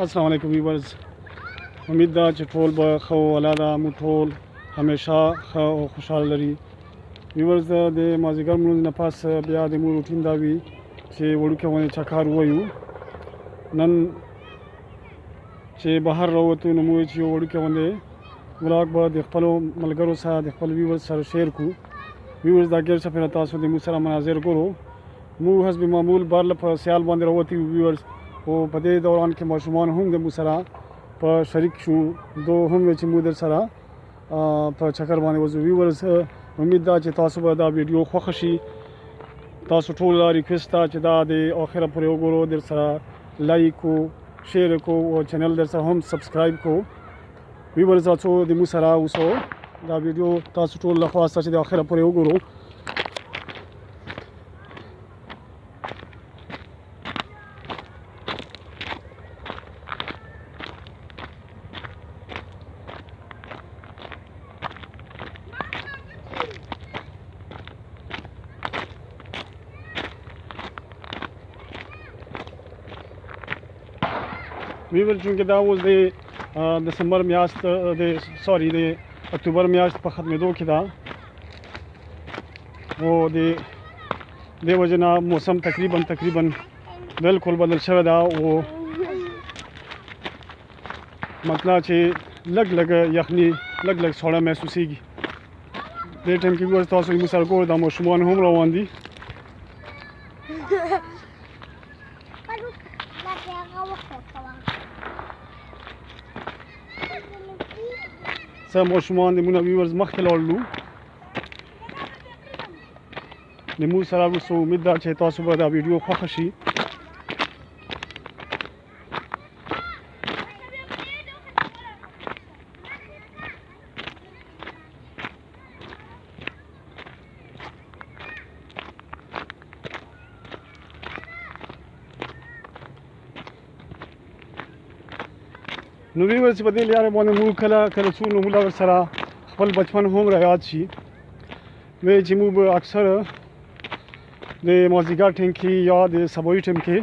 السلام علیکم ویورز امید ده چې ټول به ښه ولاده مو ټول همیشه ښه او خوشحال لري ویورز د مازدیګر لمونځ نه پاس بیا د مو روټین دا وي چې وړوکی غوندې چکر ووایو نن چې بهر راووتو نو مو وویل چې یو وړوکی غوندې ولاګ به د خپلو ملګرو سره د خپل ویورز سره شیر کړو ویورز دا ګیر چاپېره تاسو د مو سره مناظر ګورو مو حسب معمول بار په سیال باندې راوتي ویورز او په دې دوران کې ماشومان هم د مو سره په شریک شو دو هم چې مو در سره په چکر باندې وځو ویورز امید ده چې تاسو به دا ویډیو خوښ شي تاسو ټول ریکوست ده چې دا د اخره پورې وګورو در سره لایک کو شیر کو او چینل در سره هم سبسکرایب کو ویورز تاسو د مو سره اوسو دا ویډیو تاسو ټول له خواسته چې د اخره پورې وګورو ویور چونکې دا اوس د دسمبر میاشت د اکتوبر میاشت په ختمېدو کې ده او د دې وجې نه موسم تقریبا بالکل بدل شوی ده او مطلب چې لږ یخني لږ سوړه محسوسېږي دې ټایم کې ګورئ تاسو زموږ سره ګورئ دا ماشومان هم روان دي څه ماشومان د مونه ویورز مخکې لاړلو د مو سره وروسته امید ده چې تاسو به دا ویډیو خوښه شي نو ویورز چې په دې لارې باندې موږ کله څو نومونه ورسره خپل بچپن هم رایاد شي وایي چې موږ به اکثر د مازدیګر ټایم کې یا د سباوي ټایم کې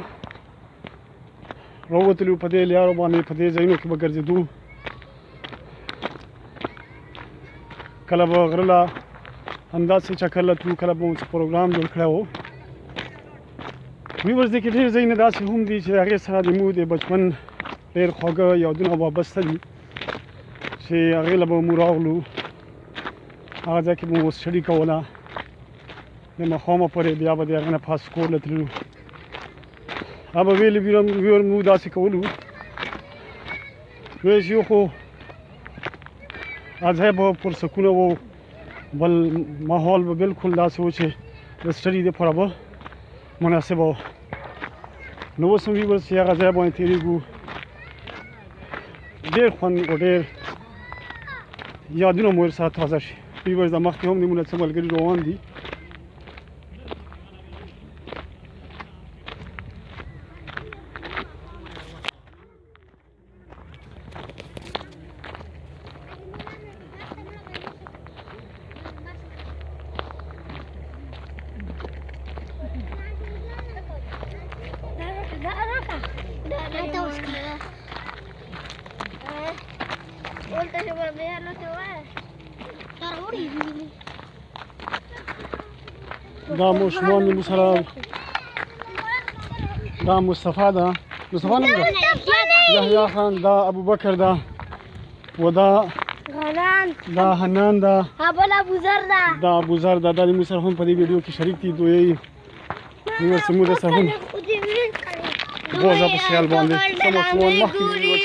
راووتلو په دې لارو باندې په دې ځایونو کې به ګرځېدو کله به غره له همداسې چکر له تلو کله به مو څه پروګرام جوړ کړی و ویورز دې کې ډېر ځایونه داسې هم دي چې هغې سره د مو د بچپن ډېر خواږه یادونه وابسته دي چې هغې له به مو راغلو هغه ځای کې به مو سټډي کوله د ماښامه پورې بیا به د هغې نه پاس کور له تللو هغه به ویلې ویور مو داسې کولو وایي چې یو خو هغه ځای به پرسکونه و بل ماحول به بالکل داسې و چې د سټډي دپاره به مناسبه و نو اوس هم ویورز چې هغه ځای باندې تېرېږو ډېر خوند او ډېر یادونه مو ورسره تازه شي ویورز دا مخکې هم د مونه څه ملګري روان دي دا ماشومان د مو سره دا مصطفی ده مصطفی نوم ده یحیی خان دا ابوبکر ده و دا حنان ده دا ابوذر ده دا د مو سره هم په دې ویډیو کې شریک دي دوی نور څه مو د سره هم بوزه په سیال باندې څه ماشومان مخکې دي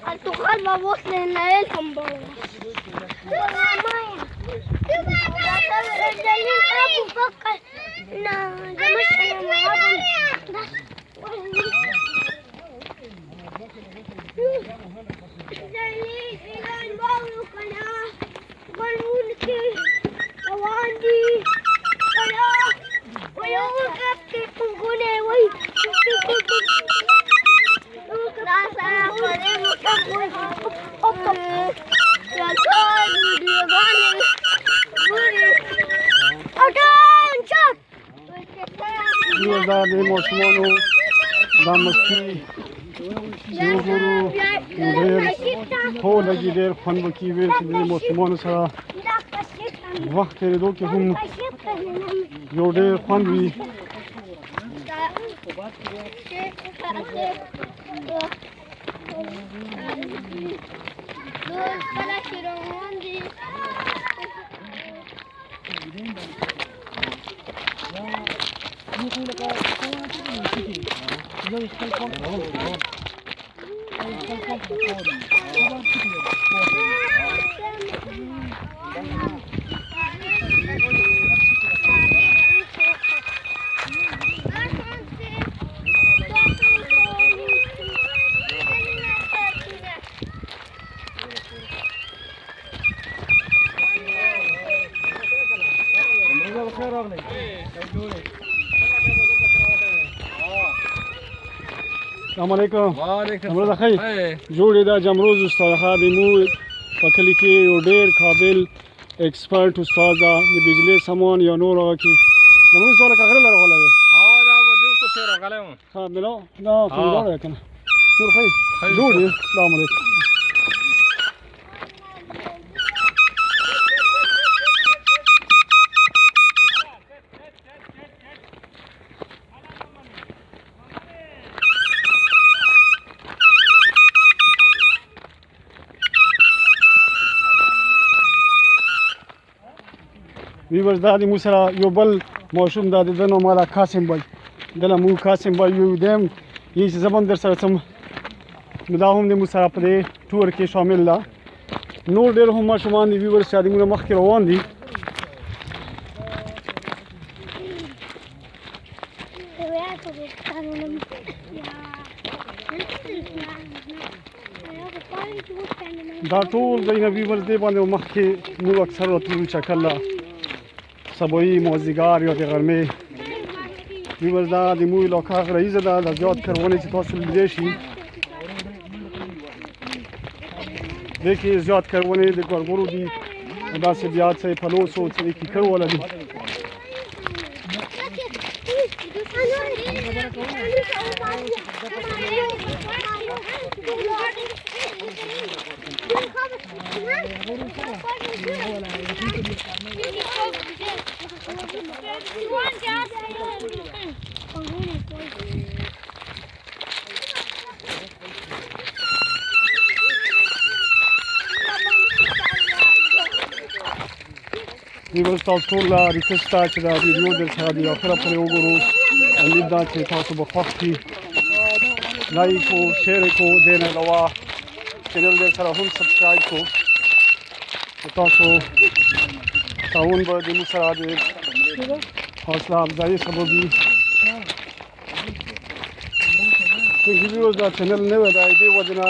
التقال ما وصل لهم بابا ویورز دا د ماشومانو دا مستي وګورو ډېر هو لګي ډېر خوند وکړي ویل چې د ماشومانو سره وخت تېرېدو کې هم یو ډېر خوند وي السلام علیکم امروز خیر جوړې دا جمروز استاد خادمو په کلی کې یو ډېر قابل ایکسپرټ استاد دا د بجلی سامان یا نور هغه کې جمروز سره کاغره لرغله دی دا وځو ته سره غلم ها بلو دا پیدا ده کنه نور خیر جوړې السلام علیکم ویورز دا د مو سره یو بل ماشوم دا د نو مالا قاسم بای دله مو قاسم بای یو دیم یی چې زبون در سره سم دا هم د مو سره په ټور کې شامل ده نور ډېر هم ماشومان دی ویورز چې د مو مخکې روان دي دا ټول د ویورز دی باندې مخکې نو اکثر راتلو چکل سبایی مازدیګر یا د غرمې ویورز دا د مو علاقه غریزه ده د زیات کروانې چې تاسو لیدلی شي دې کې زیات کروانې د ګورګورو دي داسې بیا څه پلوسو څه د کیکړو والا دي ویورز تاسو ټول ریکوست ده چې دا ویډیو در سره د اخره پورې وګورو امید ده چې تاسو به خوښ شي لایک کو شیر کو دې نه علاوه چینل در سره هم سبسکرایب کو تاسو تعاون به د مو سره د حوصله افزایي سبب وي ویډیوز دا چینل نوی دی دې وجه نه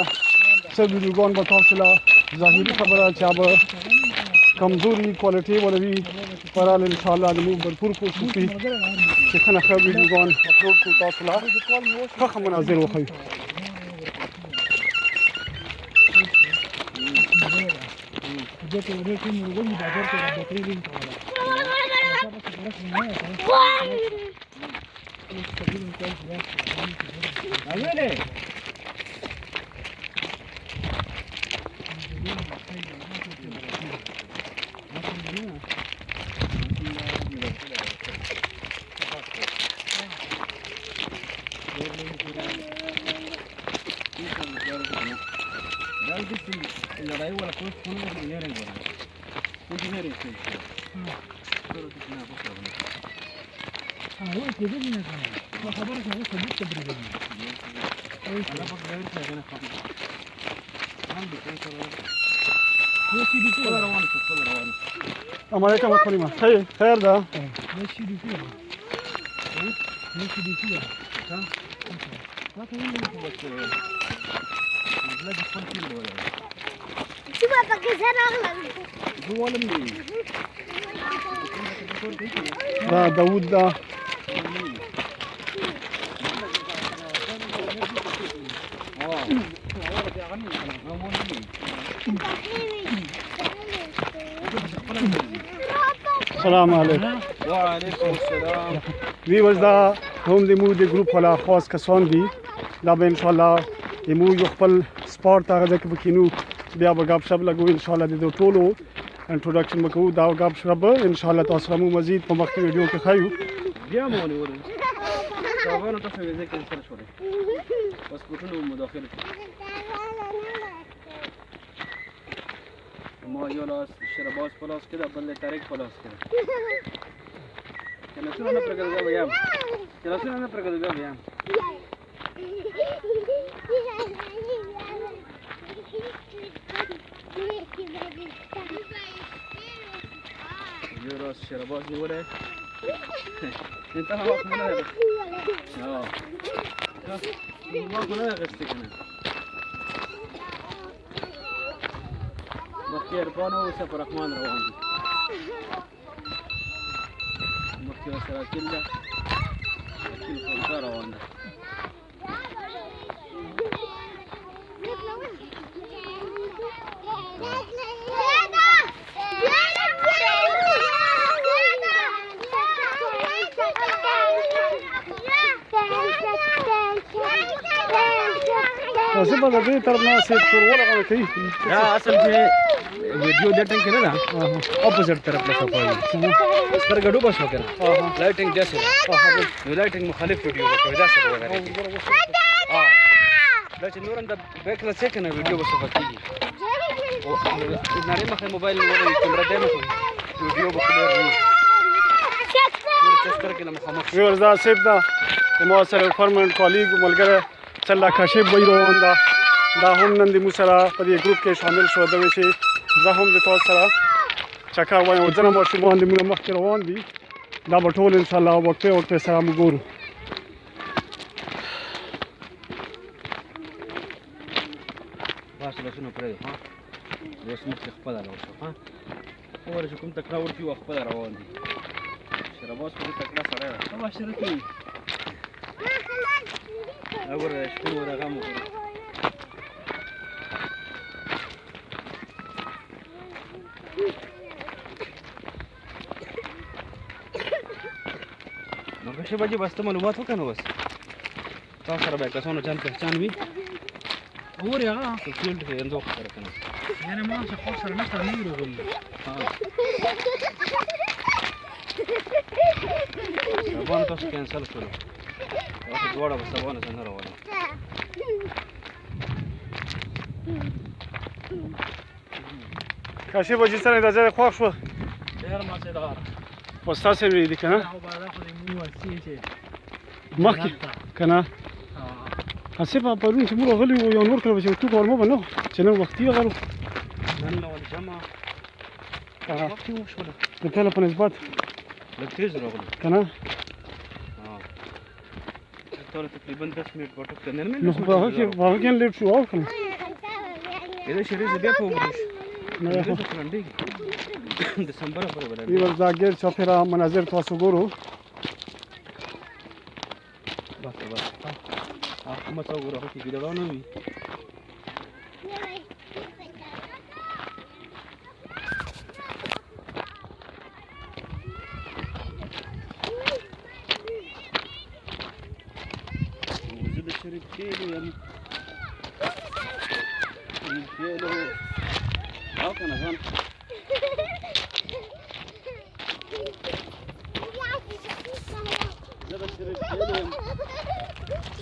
څه ویډیوګان به تاسو له ظاهري خبره چا به کمزوري کوالټي ولوي فرال ان شاء الله د مو भरपूर کوشش وکړي چې ښه نه ښه ویډیوګان اپلوډ کړو تاسو له ښه مناظر وښیو السلام علیکم اخواني خیر ده دا داوود ده السلام علیکم وعلیکم السلام ویورز دا هم زموږ د ګروپ والا خاص کسان دي دا به انشاءالله زموږ یو خپل سپارټ هغه ځای کې به کینو بیا به ګپ شپ لګو انشاءالله د دې ټولو انټروډکشن به کوو دا ګپ شپ به انشاءالله تاسو سره مو مزید په مخکې ویډیو کې ښیو بیا مو ونیولو صاحبانو تاسو یې ځای کینسل شولې پاسپورټونه مو داخل کړي ما یو لاس شرباز په لاس کې ده بل د طریق په لاس کې ده که لاسونه نه پرېږدو بیا به یم که لاسونه نه پرېږدو بیا به یم یو لاس شرباز نیولی انت هم واک مو نه ده واک مو نه ده اخیستی که نه مخکې عرفان او سفر رحمان روان دي مخکې ورسره عقیل ده عقیل خونکا روان ده تاسو به د دې طرف نه سیټ پر ولغه کوي دا اصل کې ویډیو دټنګ کې نه ده اپوزیټ طرف له صفایي سترګې ډوبه شو کنه لایټینګ داسې ده نو لایټینګ مخالف ویډیو وکړي دا څه وغیرہ دا چې نور هم د بیک له څخه نه ویډیو وسوه کیږي او نړۍ مخه موبایل ولې کیمرا دی مخه ویډیو وکړي نور څه سترګې نه مخامخ ویور دا سیټ دا ما سره پرمننت کالیګ ملګری چلا کاشف وای روان ده دا هم نن د مو سره په دې ګروپ کې شامل شو د وشي زه هم د تاسو سره چکر وایم ځنه ماشومان د موږ مخکې روان دي دا به ټول ان شاء الله وخت سره موږ ګورو بس لاسونه پرې ها اوس مخ خپل راوښه ها خبره چې کوم تکړه ورتي و خپل روان دي شرباس په تکړه سره ده ما شرطي اگر شپون ورغه مو نو که شپه بس ته معلومات وکنه بس تاسو سره به کسانو جان پہچان وي اور هغه په فیلډ کې اندوخ سره کنه یعنی ما څه خو سره نه تر نه وروغلی ها روان تاسو کینسل کړو اوس دوړه به سبا نه څنګه روانه کاشف وجه سره د ځای خوښ شو ډېر مزیدار استاد سره دې کنه او بالا خو دې مو ورسې چې مخکې کنه هڅه په پرون چې موږ غلي وو یو نور کړو چې تو کول مو بنو چې نن وختي غلو نن نو جمع وخت مو شو د ټول په نسبت لږ تیز راغلی کنه ټول تقریبا 10 منټ وټو کنه نه نو په هغه کې لیټ شو او کنه دا شریز بیا په وګورئ نه خو فرندې دسمبر په وړاندې ای ور ځاګر چوپیرا مناظر تاسو ګورو بس ما څو ګورو چې ویډیو نه وي زه د شریف کېلو یم کېلو او کنه ځان زه د شریف کېلو یم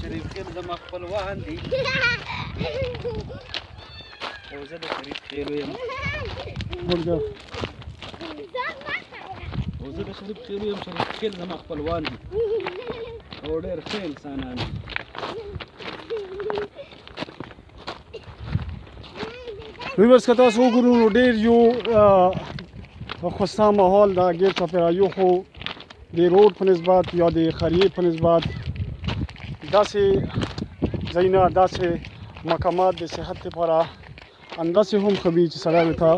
شریف خیل زما خپلوان دي او زه د شریف خیلو یم ورګه او زه د شریف خیلو یم شریف خیل زما خپلوان دي او ډېر ښه انسانان دي ویورز که تاسو وګورو نو ډېر یو خوستا ماحول دا ګیر چاپیرا یو خو د روډ په نسبت یا د خریې په نسبت داسې ځایونه داسې مقامات د صحت لپاره انداسې هم ښه وي چې سړی ورته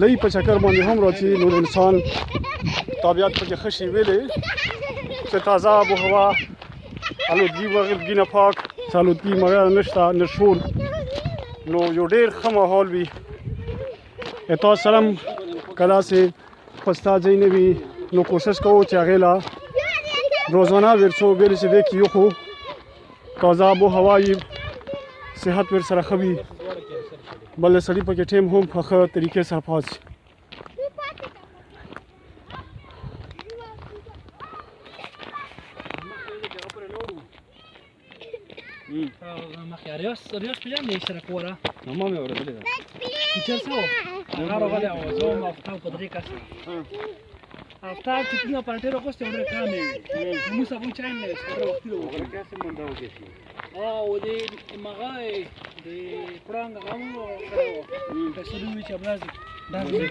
لږ په چکر باندې هم راځي نو د انسان طبیعت پکې ښه شي ویلې چې تازه آب و هوا آلودګي وغیرګي نه پاک چې آلودګي وغیره نشته نه شور نو یو ډېر ښه ماحول وي تاسو سره هم که داسې خوستا ځای نه وي نو کوشش کوو چې هغې له روزانه ورڅو بیل چې دی کې یخو تازه آب و هوا وي صحت ورسره ښه وي بل د سړي پکې ټیم هم په ښه طریقې سره پاس شي مخکې ریاض پېژنې اشتراک وره نو ما مې اورېدلې ده ټیچر څه و هغه راغلی او زه هم افتاب په درې کسه افتاب چې کومه پارټۍ راغوستې ورته کامې وي موږ سبا چای نه سره وخت له هغه کیسه مونږ دا وکړي او د مغه د پړانګ غمو کړو د سلوي چې ابراز دا ولې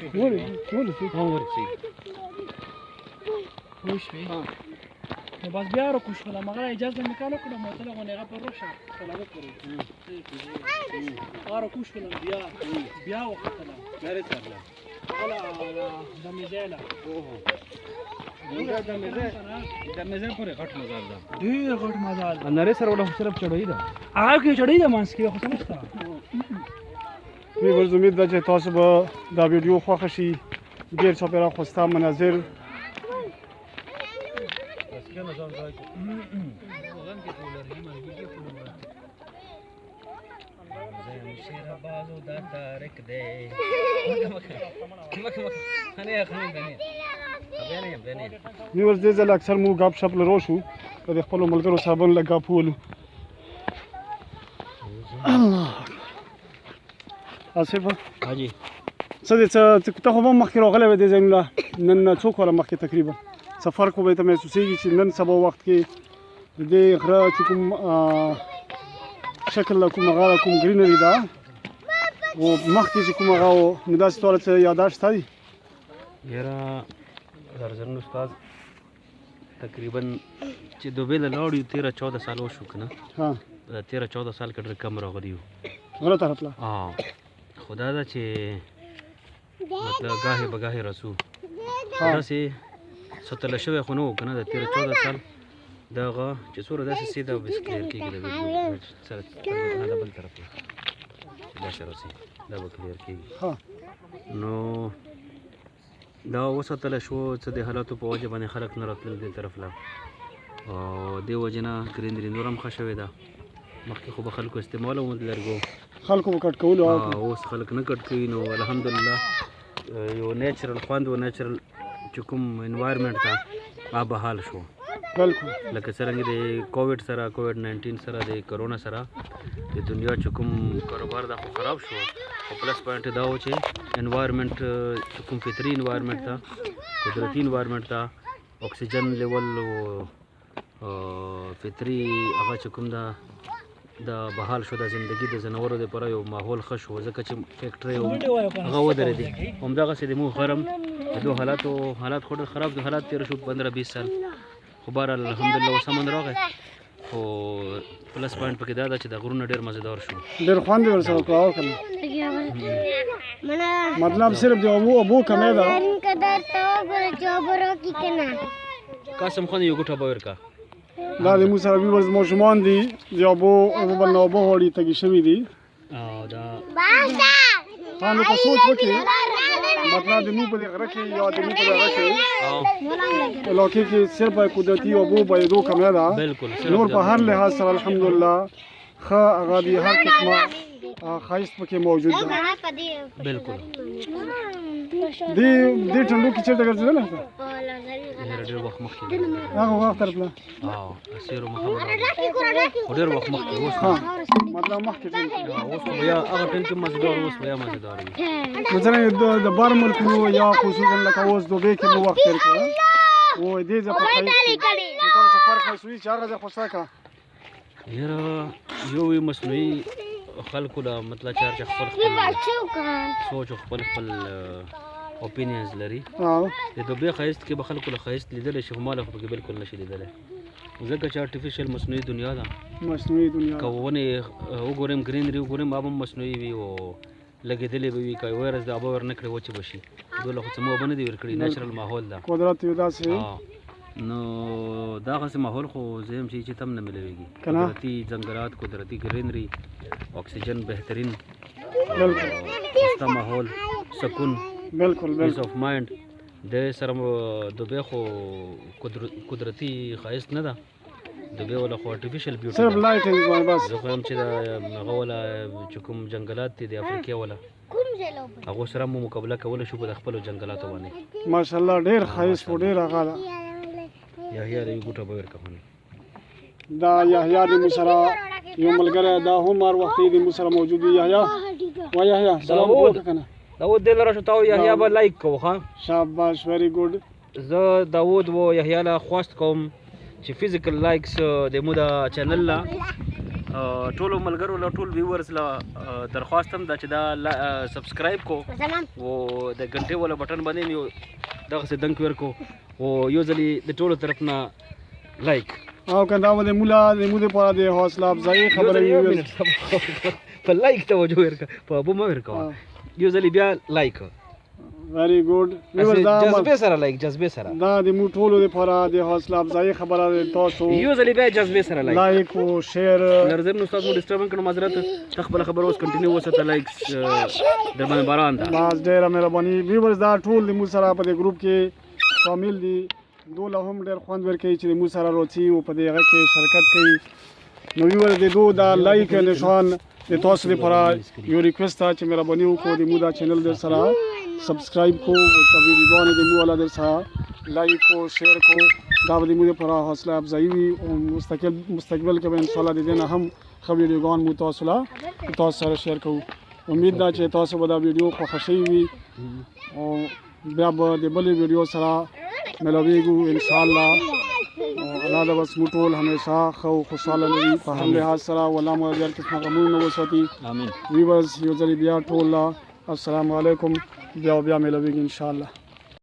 ورسي خوش وي نو بس بیا رو کوشش کړم مګر اجازه مې کانو کړم مو ته غونې په روشه کلاو کړو هغه کوشش کړم بیا وختله لري ترلا ولا د مزاله اوه دا د مزه پورې غټ مزال ده ډېر غټ مزال نری سره ولا صرف چړوي ده هغه کې چړې ده مانس کې خو څه نشته ویورز امید ده چې تاسو به دا ویډیو خوښه شي ډېر چاپېره خوستا مناظر ویورز دې ځل اکثر مو ګپ شپ لرو شو د خپلو ملګرو سره به لږ ګپ ولو الله آصف حاجی څه دې ته خو به مخکې راغلی وې دې ځایونه نن څو کاله مخکې تقریبا څه فرق به ته محسوسېږي چې نن سبا وخت کې د دې غره چې کوم شکل کوم هغه کوم ګرینري ده او مخکې چې کوم هغه و نو داسې ټوله څه یاداشت شته دي یاره درزن استاد تقریبا چې دوبۍ له لاړو 13-14 سال وشو که نه ها 13-14 سال کې ډېر کم راغلي یو غره طرف له خو دا ده چې مطلب ګاهې به ګاهې رسو داسې ستله شوی خو نه و که نه د 13-14 سال دغه چې څومره داسې سیده او بس کلیر کېږي د ویډیو سره د بل طرف چې داسې راسي دا به کلیر کېږي نو دا وساتله شو څه د حالاتو په وجه باندې خلک نه راتلل دې طرف له او دې وجې نه ګرینري نور هم ښه شوې ده مخکې خو به خلکو استعمال هم لرګو خلکو به کټ کولو اوس خلک نه کټ کوي نو الحمدلله یو نیچرل خوند و نیچرل چې کوم انوایرمنټ ته آب حال شو بالکل لکه څرنګه د کووډ سره کووډ 19 سره د کرونا سره د دنیا چې کوم کاروبار دا خو خراب شو او پلس پوینټ دا و چې انوایرمنټ چې کوم فطري انوایرمنټ ته قدرتي انوایرمنټ ته اکسیجن لیول او فطري هغه چې کوم دا بحال شو د زندگی د زنورو لپاره یو ماحول ښه شو ځکه چې فیکټرۍ هغه ودرېدې همدغسې د مو حرم د دو حالات خو ډېر خراب دي حالات تېر شو 15-20 سال خو بهرحال الحمدلله اوس امن راغی خو پلس پوینټ پکې دا ده چې د غرونه ډېر مزېدار شو ډېر خوند یې ورسره وکړه او که نه مطلب صرف د اوبو کمی ده قاسم خان یو ګوټه به ورکړه دا د موږ سره ویورز ماشومان دي د اوبو بل نه اوبه غواړي تږي شوي دي دا نو که سوچ وکړي مطلب د موږ په دې غره کې یا د موږ په دغه کې علاقې کې صرف قدرتي اوبو بهېدو کمی ده بالکل نور په هر لحاظ سره الحمدلله ښه هغه د هر قسمه ښایست پکې موجود ده بالکل دې ټنډو کې چېرته ګرځېدلی ډېر وخت مخکې هغه وخت طرف نه سیرو محمد خو ډېر وخت مخکې اوس مطلب مخکې ټیم اوس خو بیا هغه ټیم کې مزېدار اوس بیا مزېدار وي نو څرنګه د بار ملکونو یا خصوصا لکه اوس دوبۍ کې مو وخت تېر کړی و دې ځای په ښایست کې نو تاسو څه فرق محسوسوي چې هغه ځای خوسته کړه یاره یو مصنوعي خلکو له مطلب چې خپل سوچ او خپل اوپینینز لري د دوبۍ ښایست کې به خلکو له ښایست لیدلی شي خو ما له خو پکې بالکل نشي لیدلی ځکه چې آرټیفیشل مصنوعي دنیا ده مصنوعي دنیا که ونې وګورم ګرینري وګورم آب هم مصنوعي وي او لګېدلې به وي که یوه ورځ د آبه ورنکړې وچې به شي دوی له خو څه مو اوبه نه دي ورکړي نیچرل ماحول ده قدرت یو داسې نو دغسې ماحول خو زه یم چې تم نه ملویږي قدرتي ځنګلات قدرتي ګرینري اکسیجن بهترین خسته ماحول سکون بالکل پیس آف مایند د سره دوبۍ خو قدرتي ښایست نه ده، دوبۍ ولا خو آرټیفیشل بیوټي صرف لایټینګ باندې بس. زه خو یم چې د هغه ولا چې کوم جنګلات دي د افریقې ولا هغو سره مو مقابله کولی شو په د خپلو جنګلاتو باندې. ماشاءالله ډېر ښایست و، ډېر هغه ده. یحیی د یو ګوټه به ورکوم. دا یحیی د موږ سره یو ملګری دا هم هر وخت د موږ سره موجود وي. یحیی و یحیی سلام وکړه کنه. داود دې لره شو تا یحیی به لایک کوو ښه. شاباش ویری ګډ. زه داود و یحیی له خواست کوم چې فزیکل لایکس د مو د چینل لا ټولو ملګرو له ټول ویورز له درخواست هم دا چې دا سبسکرایب کو او د غنټې ولا بټن باندې یو دغه څه دنګ ورکو او یو ځلې د ټولو طرف نه لایک او کنده و د مولا د مو د پاره د حوصله افزایی خبره وي. په لایک توجه ورکا په ابو ما ورکا یو ځلې بیا لایک. ویری ګډ. جذبه سره لایک جذبه سره دا د مو ټولو لپاره د حوصله افزایی خبره ده. تاسو یو ځلې بیا جذبه سره لایک او شیر لرزم نو تاسو ډیسټربن کړو معذرت. خپل خبر اوس کنټینیو وسته لایکس در باندې باران ده. باز ډیره مهرباني. ویورز دا ټول د مو سره په دې ګروپ کې شامل دي. دوله هم ډېر خوند ورکوي چې د مو سره روڅي او په دې هغه کې شرکت کوي. نو ویورز د دو دا لایک نشان د تاسو لپاره یو ریکوست ده چې مهرباني وکړو د مو دا چینل در سره سبسکرایب کو او ویډیوګانې د مو والا در سره لایک کو شیر کو. دا به د مو لپاره حوصله افزایی وي او مستقبل کې به انشاءالله د دې نه هم ښه ویډیوګان مو تاسو سره شیر کوو. امید ده چې تاسو به دا ویډیو خوښه شوې وي او بیا به د بلې ویډیو سره ملاویږو انشاءالله. الله دا بس مو ټول همیشه ښه او خوشحاله لري په هر لحاظ سره والله مو هر قسمه غمونه نه وساتي. امین. ویورز یو ځلې بیا ټول السلام علیکم. بیا ملاویږو انشاءالله.